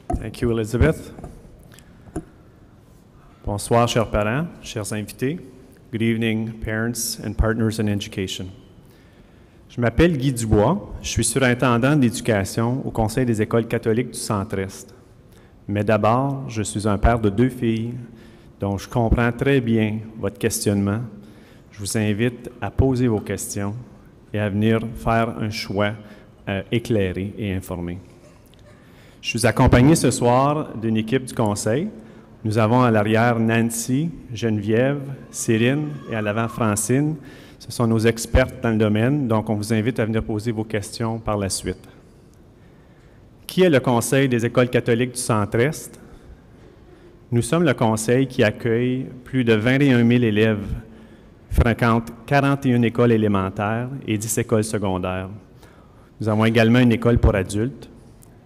Thank you, Elizabeth. Bonsoir, chers parents, chers invités. Good evening, parents and partners in education. Je m'appelle Guy Dubois. Je suis surintendant d'éducation au Conseil des écoles catholiques du Centre-Est. Mais d'abord, je suis un père de 2 filles, donc je comprends très bien votre questionnement. Je vous invite à poser vos questions et à venir faire un choix éclairé et informé. Je suis accompagné ce soir d'une équipe du Conseil. Nous avons à l'arrière Nancy, Geneviève, Céline et à l'avant Francine. Ce sont nos expertes dans le domaine, donc on vous invite à venir poser vos questions par la suite. Qui est le Conseil des écoles catholiques du Centre-Est? Nous sommes le Conseil qui accueille plus de 21 000 élèves, fréquente 41 écoles élémentaires et 10 écoles secondaires. Nous avons également une école pour adultes.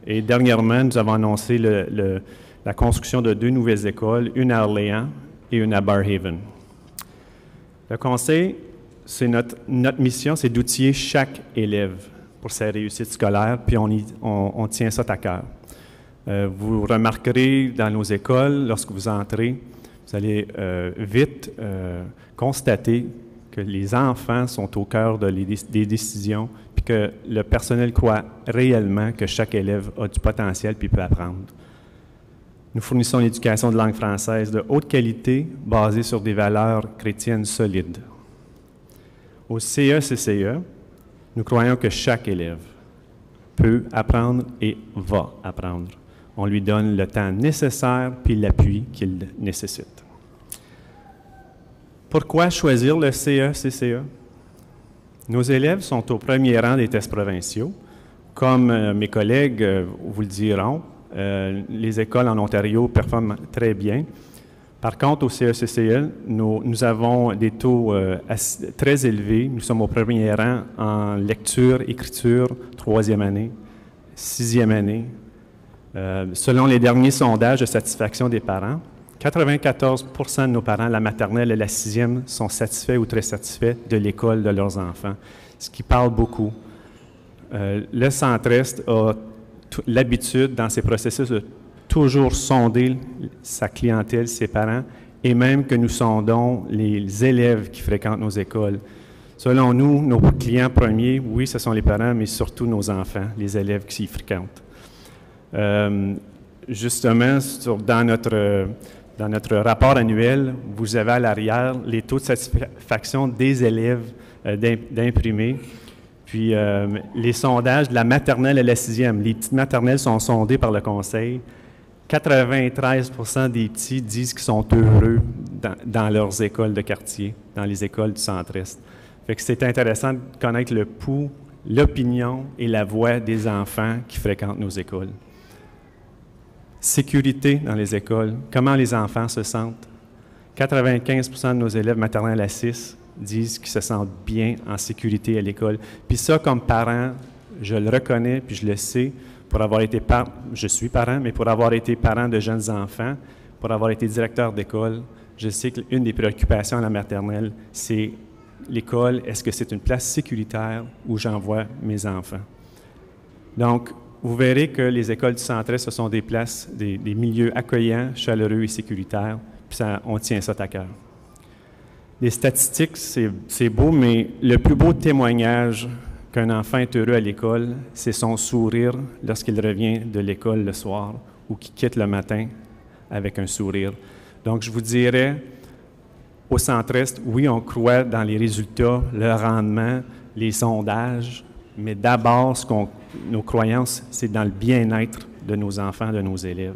Et dernièrement, nous avons annoncé la construction de 2 nouvelles écoles, une à Orléans et une à Barrhaven. Le Conseil, notre mission, c'est d'outiller chaque élève pour sa réussite scolaire, puis on tient ça à cœur. Vous remarquerez dans nos écoles, lorsque vous entrez, vous allez vite constater que les enfants sont au cœur des décisions, puis que le personnel croit réellement que chaque élève a du potentiel puis peut apprendre. Nous fournissons l'éducation de langue française de haute qualité, basée sur des valeurs chrétiennes solides. Au CECCE, nous croyons que chaque élève peut apprendre et va apprendre. On lui donne le temps nécessaire puis l'appui qu'il nécessite. Pourquoi choisir le CECCE? Nos élèves sont au premier rang des tests provinciaux. Comme mes collègues vous le diront, les écoles en Ontario performent très bien. Par contre, au CECCE, nous avons des taux très élevés. Nous sommes au premier rang en lecture, écriture, 3e année, 6e année. Selon les derniers sondages de satisfaction des parents, 94 % de nos parents, la maternelle et la 6e, sont satisfaits ou très satisfaits de l'école de leurs enfants, ce qui parle beaucoup. Le Centre-Est a l'habitude, dans ces processus, de toujours sonder sa clientèle, ses parents, et même que nous sondons les élèves qui fréquentent nos écoles. Selon nous, nos clients premiers, oui, ce sont les parents, mais surtout nos enfants, les élèves qui y fréquentent. Justement, dans notre rapport annuel, vous avez à l'arrière les taux de satisfaction des élèves d'imprimés. Puis les sondages de la maternelle et la 6e, les petites maternelles sont sondées par le Conseil. 93 % des petits disent qu'ils sont heureux dans leurs écoles de quartier, dans les écoles du Centre-Est. Fait que c'est intéressant de connaître le pouls, l'opinion et la voix des enfants qui fréquentent nos écoles. Sécurité dans les écoles. Comment les enfants se sentent? 95 % de nos élèves maternels à 6 disent qu'ils se sentent bien en sécurité à l'école. Puis ça, comme parent, je le reconnais, puis je le sais, pour avoir été je suis parent, mais pour avoir été parent de jeunes enfants, pour avoir été directeur d'école, je sais qu'une des préoccupations à la maternelle, c'est l'école, est-ce que c'est une place sécuritaire où j'envoie mes enfants? Donc, vous verrez que les écoles du Centre-Est, ce sont des places, des milieux accueillants, chaleureux et sécuritaires, puis on tient ça à cœur. Les statistiques, c'est beau, mais le plus beau témoignage qu'un enfant est heureux à l'école, c'est son sourire lorsqu'il revient de l'école le soir ou qu'il quitte le matin avec un sourire. Donc, je vous dirais, au Centre-Est, oui, on croit dans les résultats, le rendement, les sondages, mais d'abord, nos croyances, c'est dans le bien-être de nos enfants, de nos élèves.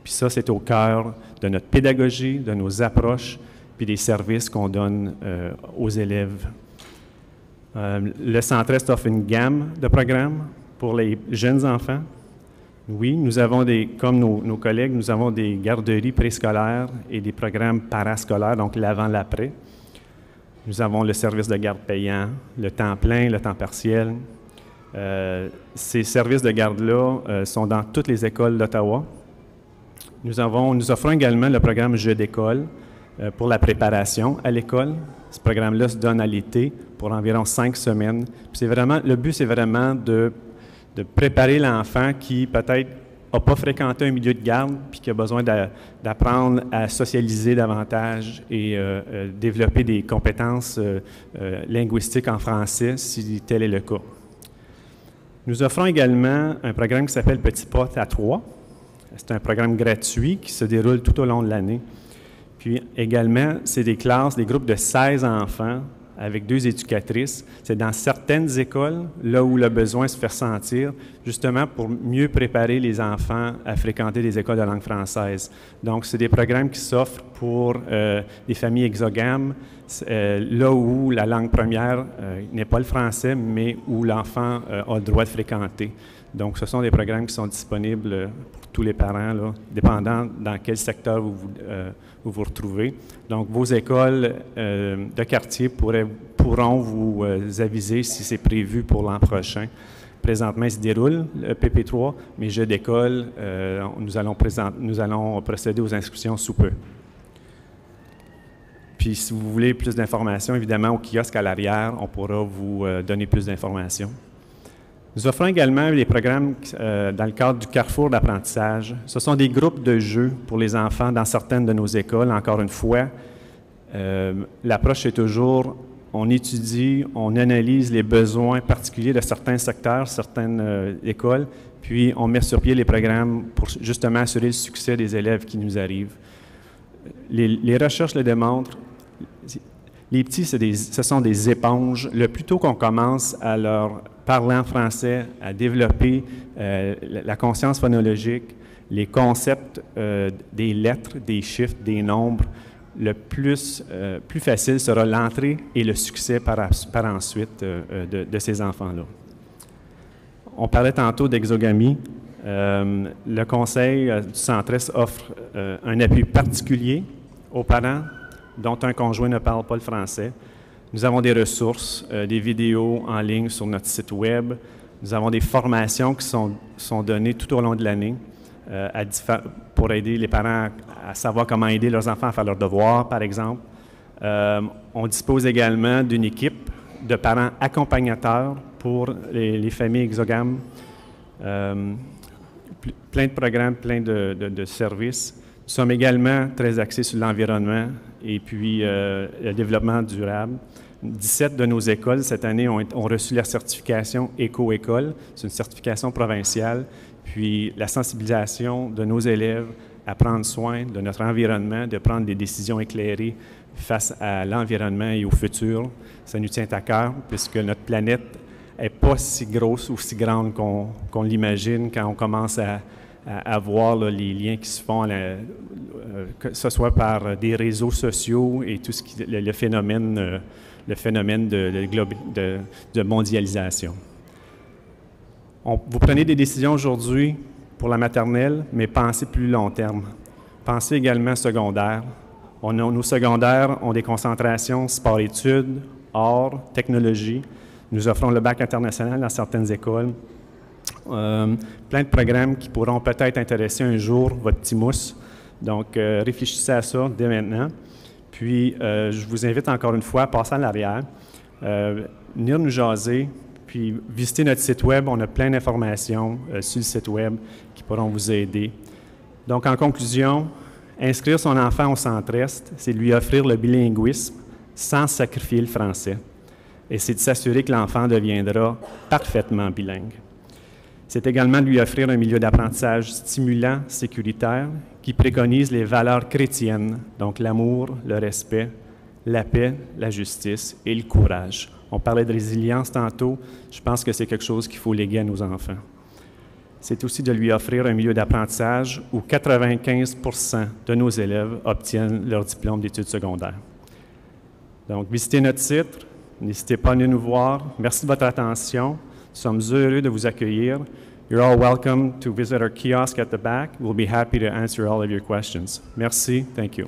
Puis ça, c'est au cœur de notre pédagogie, de nos approches, puis des services qu'on donne aux élèves. Le Centre-Est offre une gamme de programmes pour les jeunes enfants. Oui, nous avons comme nos collègues, nous avons des garderies préscolaires et des programmes parascolaires, donc l'avant-l'après. Nous avons le service de garde payant, le temps plein, le temps partiel. Ces services de garde-là sont dans toutes les écoles d'Ottawa. Nous offrons également le programme Jeux d'école pour la préparation à l'école. Ce programme-là se donne à l'été pour environ 5 semaines. Puis le but, c'est vraiment de préparer l'enfant qui peut-être n'a pas fréquenté un milieu de garde puis qui a besoin d'apprendre à socialiser davantage et développer des compétences linguistiques en français, si tel est le cas. Nous offrons également un programme qui s'appelle Petit Pas à 3. C'est un programme gratuit qui se déroule tout au long de l'année. Puis également, c'est des classes, des groupes de 16 enfants avec 2 éducatrices. C'est dans certaines écoles, là où le besoin se fait ressentir, justement pour mieux préparer les enfants à fréquenter des écoles de langue française. Donc, c'est des programmes qui s'offrent pour des familles exogames, là où la langue première n'est pas le français, mais où l'enfant a le droit de fréquenter. Donc, ce sont des programmes qui sont disponibles pour tous les parents, là, dépendant dans quel secteur vous vous retrouvez. Donc, vos écoles de quartier pourront vous aviser si c'est prévu pour l'an prochain. Présentement, il se déroule le PP3, mais jeux d'école, nous allons procéder aux inscriptions sous peu. Puis, si vous voulez plus d'informations, évidemment, au kiosque à l'arrière, on pourra vous donner plus d'informations. Nous offrons également des programmes dans le cadre du Carrefour d'apprentissage. Ce sont des groupes de jeux pour les enfants dans certaines de nos écoles. Encore une fois, l'approche est toujours, on étudie, on analyse les besoins particuliers de certains secteurs, certaines écoles, puis on met sur pied les programmes pour justement assurer le succès des élèves qui nous arrivent. Les recherches le démontrent. Les petits, ce sont des éponges. Le plus tôt qu'on commence à leur parler en français, à développer la conscience phonologique, les concepts des lettres, des chiffres, des nombres, le plus facile sera l'entrée et le succès par ensuite de ces enfants-là. On parlait tantôt d'exogamie. Le Conseil du Centre-Est offre un appui particulier aux parents dont un conjoint ne parle pas le français. Nous avons des ressources, des vidéos en ligne sur notre site Web. Nous avons des formations qui sont données tout au long de l'année pour aider les parents à savoir comment aider leurs enfants à faire leurs devoirs, par exemple. On dispose également d'une équipe de parents accompagnateurs pour les familles exogames. Plein de programmes, plein de services. Nous sommes également très axés sur l'environnement et puis le développement durable. 17 de nos écoles, cette année, ont reçu la certification Éco-École. C'est une certification provinciale. Puis la sensibilisation de nos élèves à prendre soin de notre environnement, de prendre des décisions éclairées face à l'environnement et au futur, ça nous tient à cœur puisque notre planète n'est pas si grosse ou si grande qu'on l'imagine quand on commence à voir là, les liens qui se font, que ce soit par des réseaux sociaux et tout le phénomène de mondialisation. Vous prenez des décisions aujourd'hui pour la maternelle, mais pensez plus long terme. Pensez également secondaire. Nos secondaires ont des concentrations sport-études, art, technologie. Nous offrons le bac international dans certaines écoles. Plein de programmes qui pourront peut-être intéresser un jour votre petit mousse. Donc, réfléchissez à ça dès maintenant. Puis, je vous invite encore une fois à passer à l'arrière, venir nous jaser, puis visiter notre site Web. On a plein d'informations sur le site Web qui pourront vous aider. Donc, en conclusion, inscrire son enfant au Centre-Est, c'est lui offrir le bilinguisme sans sacrifier le français. Et c'est de s'assurer que l'enfant deviendra parfaitement bilingue. C'est également de lui offrir un milieu d'apprentissage stimulant, sécuritaire, qui préconise les valeurs chrétiennes, donc l'amour, le respect, la paix, la justice et le courage. On parlait de résilience tantôt, je pense que c'est quelque chose qu'il faut léguer à nos enfants. C'est aussi de lui offrir un milieu d'apprentissage où 95% de nos élèves obtiennent leur diplôme d'études secondaires. Donc, visitez notre site, n'hésitez pas à venir nous voir. Merci de votre attention. Nous sommes heureux de vous accueillir. You're all welcome to visit our kiosk at the back. We'll be happy to answer all of your questions. Merci. Thank you.